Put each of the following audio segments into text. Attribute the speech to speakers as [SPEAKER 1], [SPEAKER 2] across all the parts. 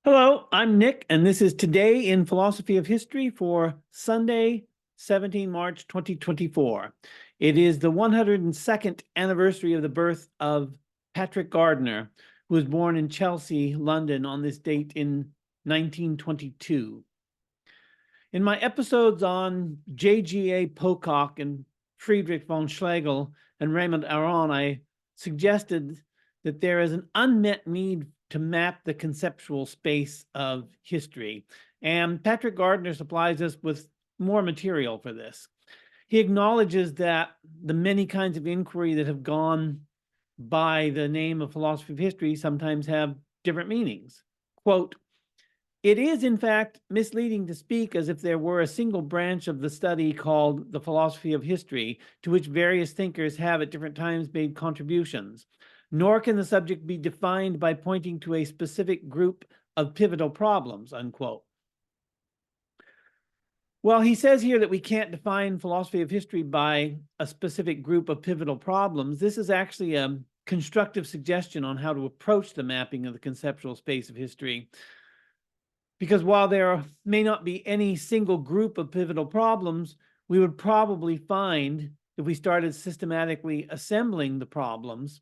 [SPEAKER 1] Hello, I'm Nick, and this is Today in Philosophy of History for Sunday, 17 March 2024. It is the 102nd anniversary of the birth of Patrick Gardiner, who was born in Chelsea, London, on this date in 1922. In my episodes on J.G.A. Pocock and Friedrich von Schlegel and Raymond Aron, I suggested that there is an unmet need to map the conceptual space of history. And Patrick Gardiner supplies us with more material for this. He acknowledges that the many kinds of inquiry that have gone by the name of philosophy of history sometimes have different meanings. Quote, "It is, in fact, misleading to speak as if there were a single branch of the study called the philosophy of history, to which various thinkers have at different times made contributions. Nor can the subject be defined by pointing to a specific group of pivotal problems," unquote. Well, he says here that we can't define philosophy of history by a specific group of pivotal problems. This is actually a constructive suggestion on how to approach the mapping of the conceptual space of history. Because while there may not be any single group of pivotal problems, we would probably find, if we started systematically assembling the problems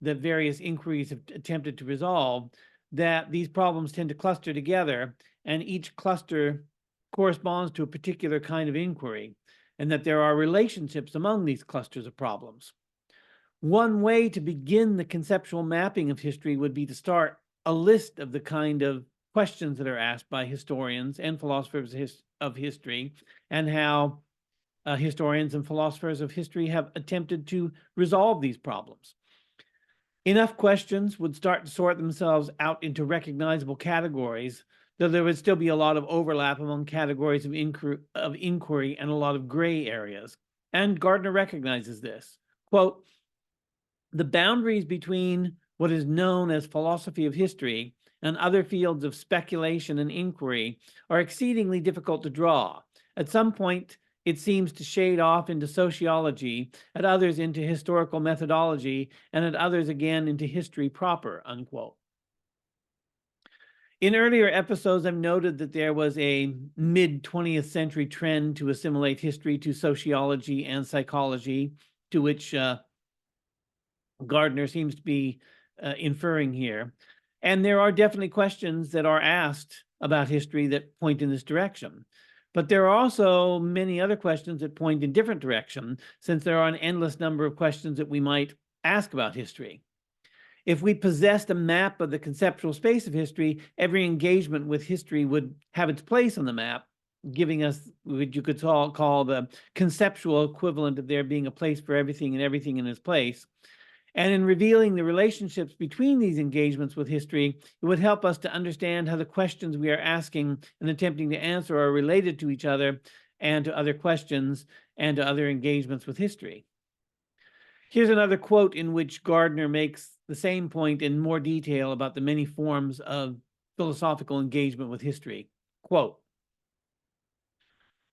[SPEAKER 1] that various inquiries have attempted to resolve, that these problems tend to cluster together, and each cluster corresponds to a particular kind of inquiry, and that there are relationships among these clusters of problems. One way to begin the conceptual mapping of history would be to start a list of the kind of questions that are asked by historians and philosophers of history, and how historians and philosophers of history have attempted to resolve these problems. Enough questions would start to sort themselves out into recognizable categories, though there would still be a lot of overlap among categories of inquiry and a lot of gray areas. And Gardiner recognizes this. Quote, "The boundaries between what is known as philosophy of history and other fields of speculation and inquiry are exceedingly difficult to draw. At some point, it seems to shade off into sociology, at others into historical methodology, and at others again into history proper," unquote. In earlier episodes, I've noted that there was a mid-20th century trend to assimilate history to sociology and psychology, to which Gardiner seems to be inferring here. And there are definitely questions that are asked about history that point in this direction. But there are also many other questions that point in different direction, since there are an endless number of questions that we might ask about history. If we possessed a map of the conceptual space of history, every engagement with history would have its place on the map, giving us what you could call the conceptual equivalent of there being a place for everything and everything in its place. And in revealing the relationships between these engagements with history, it would help us to understand how the questions we are asking and attempting to answer are related to each other and to other questions and to other engagements with history. Here's another quote in which Gardiner makes the same point in more detail about the many forms of philosophical engagement with history. Quote,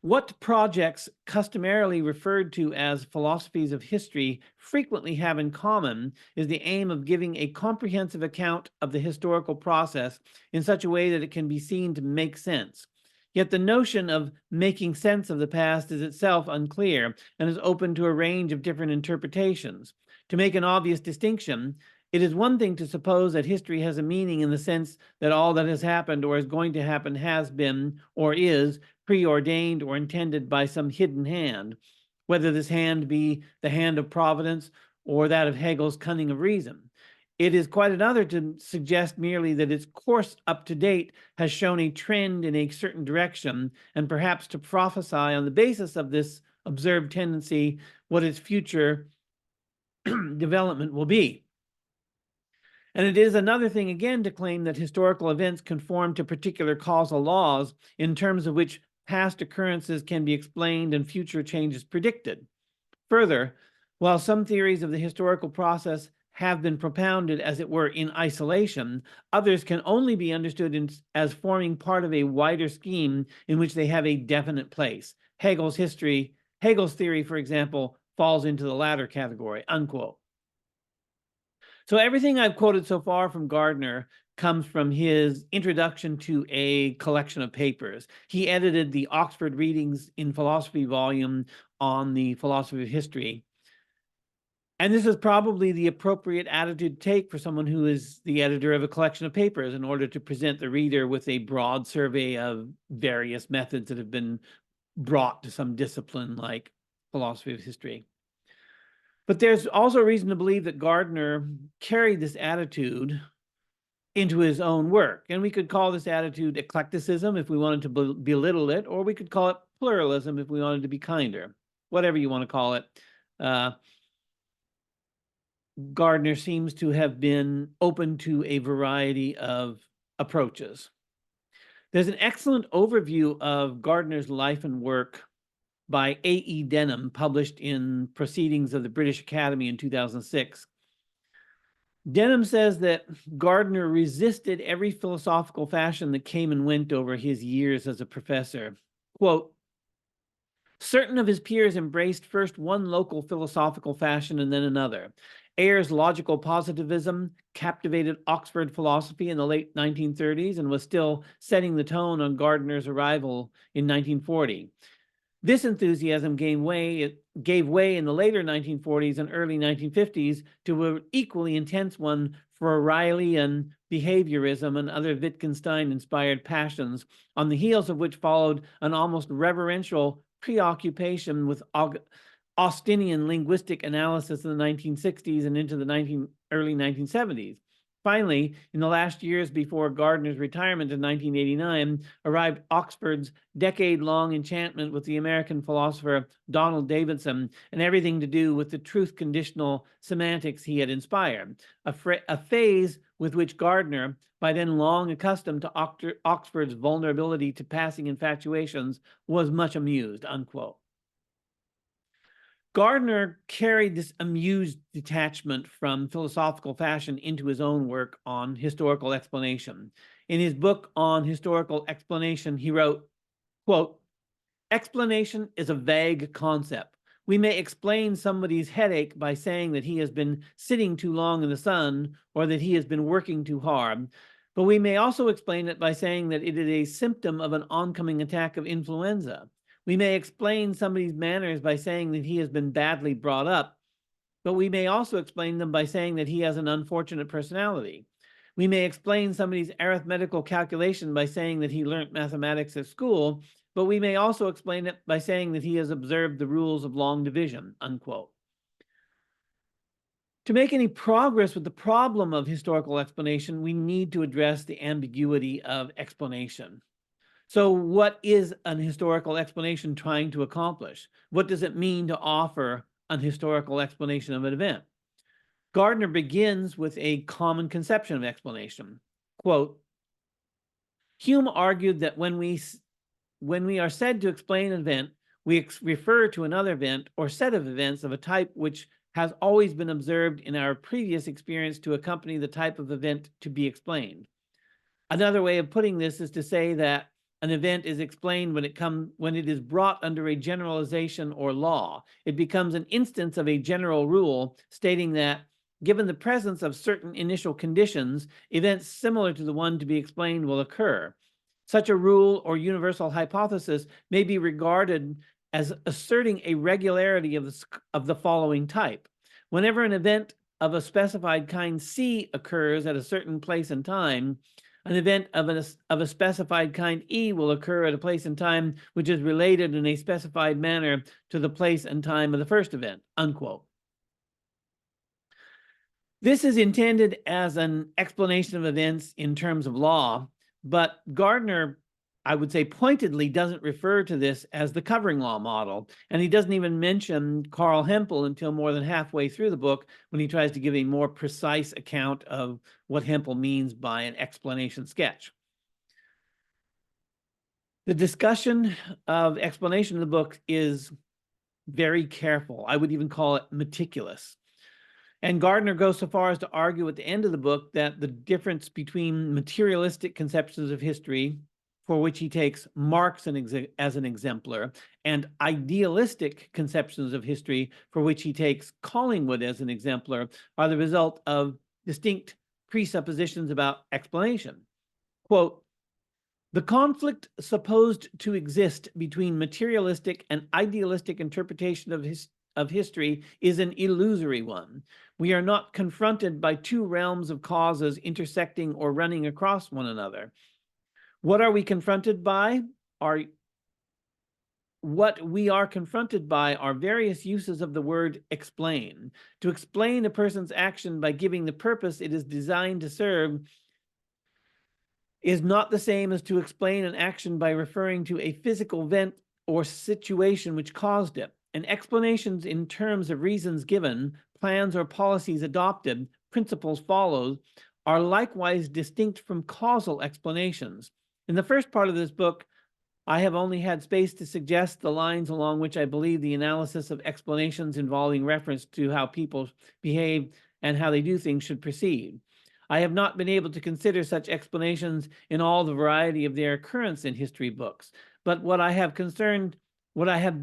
[SPEAKER 1] "What projects customarily referred to as philosophies of history frequently have in common is the aim of giving a comprehensive account of the historical process in such a way that it can be seen to make sense. Yet the notion of making sense of the past is itself unclear and is open to a range of different interpretations. To make an obvious distinction, it is one thing to suppose that history has a meaning in the sense that all that has happened or is going to happen has been or is preordained or intended by some hidden hand, whether this hand be the hand of providence or that of Hegel's cunning of reason. It is quite another to suggest merely that its course up to date has shown a trend in a certain direction, and perhaps to prophesy on the basis of this observed tendency what its future development will be. And it is another thing again to claim that historical events conform to particular causal laws in terms of which past occurrences can be explained and future changes predicted. Further, while some theories of the historical process have been propounded, as it were, in isolation, others can only be understood as forming part of a wider scheme in which they have a definite place. Hegel's theory, for example, falls into the latter category," unquote. So everything I've quoted so far from Gardiner comes from his introduction to a collection of papers. He edited the Oxford Readings in Philosophy volume on the philosophy of history. And this is probably the appropriate attitude to take for someone who is the editor of a collection of papers in order to present the reader with a broad survey of various methods that have been brought to some discipline like philosophy of history. But there's also reason to believe that Gardiner carried this attitude into his own work. And we could call this attitude eclecticism if we wanted to belittle it, or we could call it pluralism if we wanted to be kinder. Whatever you want to call it. Gardiner seems to have been open to a variety of approaches. There's an excellent overview of Gardiner's life and work by A.E. Denham, published in Proceedings of the British Academy in 2006. Denham says that Gardiner resisted every philosophical fashion that came and went over his years as a professor. Quote, certain of his peers embraced first one local philosophical fashion and then another. Ayer's logical positivism captivated Oxford philosophy in the late 1930s and was still setting the tone on Gardiner's arrival in 1940. This enthusiasm gave way in the later 1940s and early 1950s to an equally intense one for Riley behaviorism and other Wittgenstein-inspired passions, on the heels of which followed an almost reverential preoccupation with Austinian linguistic analysis in the 1960s and into the early 1970s. Finally, in the last years before Gardiner's retirement in 1989, arrived Oxford's decade-long enchantment with the American philosopher Donald Davidson and everything to do with the truth-conditional semantics he had inspired, a phase with which Gardiner, by then long accustomed to Oxford's vulnerability to passing infatuations, was much amused, unquote. Gardiner carried this amused detachment from philosophical fashion into his own work on historical explanation. In his book on historical explanation, he wrote, quote, explanation is a vague concept. We may explain somebody's headache by saying that he has been sitting too long in the sun or that he has been working too hard, but we may also explain it by saying that it is a symptom of an oncoming attack of influenza. We may explain somebody's manners by saying that he has been badly brought up, but we may also explain them by saying that he has an unfortunate personality. We may explain somebody's arithmetical calculation by saying that he learnt mathematics at school, but we may also explain it by saying that he has observed the rules of long division, unquote. To make any progress with the problem of historical explanation, we need to address the ambiguity of explanation. So what is an historical explanation trying to accomplish? What does it mean to offer an historical explanation of an event? Gardiner begins with a common conception of explanation. Quote, Hume argued that when we are said to explain an event, we refer to another event or set of events of a type which has always been observed in our previous experience to accompany the type of event to be explained. Another way of putting this is to say that an event is explained when it is brought under a generalization or law. It becomes an instance of a general rule stating that, given the presence of certain initial conditions, events similar to the one to be explained will occur. Such a rule or universal hypothesis may be regarded as asserting a regularity of the following type. Whenever an event of a specified kind C occurs at a certain place and time, an event of a specified kind E will occur at a place and time which is related in a specified manner to the place and time of the first event, unquote. This is intended as an explanation of events in terms of law, but Gardiner, I would say pointedly, doesn't refer to this as the covering law model, and he doesn't even mention Carl Hempel until more than halfway through the book when he tries to give a more precise account of what Hempel means by an explanation sketch. The discussion of explanation in the book is very careful. I would even call it meticulous. And Gardiner goes so far as to argue at the end of the book that the difference between materialistic conceptions of history, for which he takes Marx as an exemplar, and idealistic conceptions of history, for which he takes Collingwood as an exemplar, are the result of distinct presuppositions about explanation. Quote, the conflict supposed to exist between materialistic and idealistic interpretation of history is an illusory one. We are not confronted by two realms of causes intersecting or running across one another. What are we confronted by? What we are confronted by are various uses of the word explain. To explain a person's action by giving the purpose it is designed to serve is not the same as to explain an action by referring to a physical event or situation which caused it. And explanations in terms of reasons given, plans or policies adopted, principles followed, are likewise distinct from causal explanations. In the first part of this book, I have only had space to suggest the lines along which I believe the analysis of explanations involving reference to how people behave and how they do things should proceed. I have not been able to consider such explanations in all the variety of their occurrence in history books, but what I have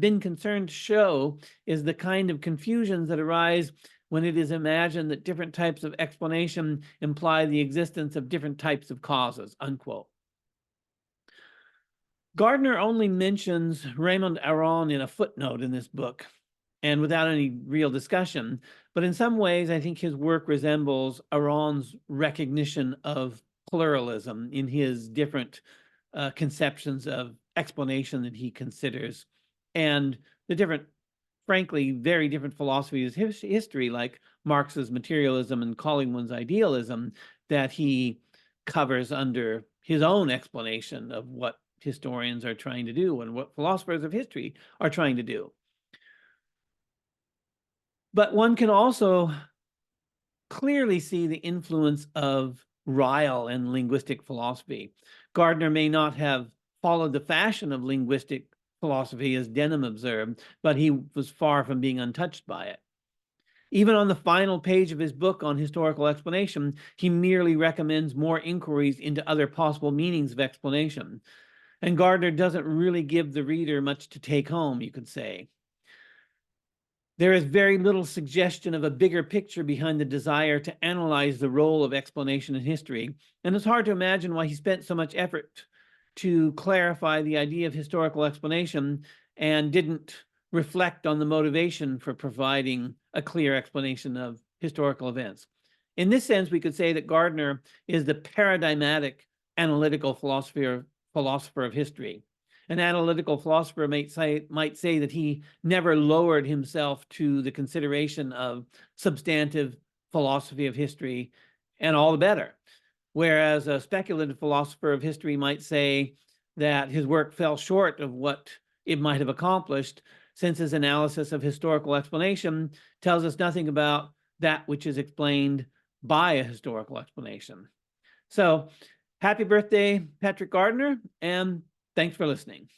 [SPEAKER 1] been concerned to show is the kind of confusions that arise when it is imagined that different types of explanation imply the existence of different types of causes, unquote. Gardiner only mentions Raymond Aron in a footnote in this book, and without any real discussion. But in some ways, I think his work resembles Aron's recognition of pluralism in his different conceptions of explanation that he considers, and the different, frankly, very different philosophies of history, like Marx's materialism and Collingwood's idealism, that he covers under his own explanation of what historians are trying to do and what philosophers of history are trying to do. But one can also clearly see the influence of Ryle and linguistic philosophy. Gardiner may not have followed the fashion of linguistic philosophy as Denham observed, but he was far from being untouched by it. Even on the final page of his book on historical explanation, he merely recommends more inquiries into other possible meanings of explanation. And Gardiner doesn't really give the reader much to take home, you could say. There is very little suggestion of a bigger picture behind the desire to analyze the role of explanation in history, and it's hard to imagine why he spent so much effort to clarify the idea of historical explanation and didn't reflect on the motivation for providing a clear explanation of historical events. In this sense, we could say that Gardiner is the paradigmatic analytical philosopher of history. An analytical philosopher might say that he never lowered himself to the consideration of substantive philosophy of history, and all the better. Whereas a speculative philosopher of history might say that his work fell short of what it might have accomplished, since his analysis of historical explanation tells us nothing about that which is explained by a historical explanation. So, happy birthday, Patrick Gardiner, and thanks for listening.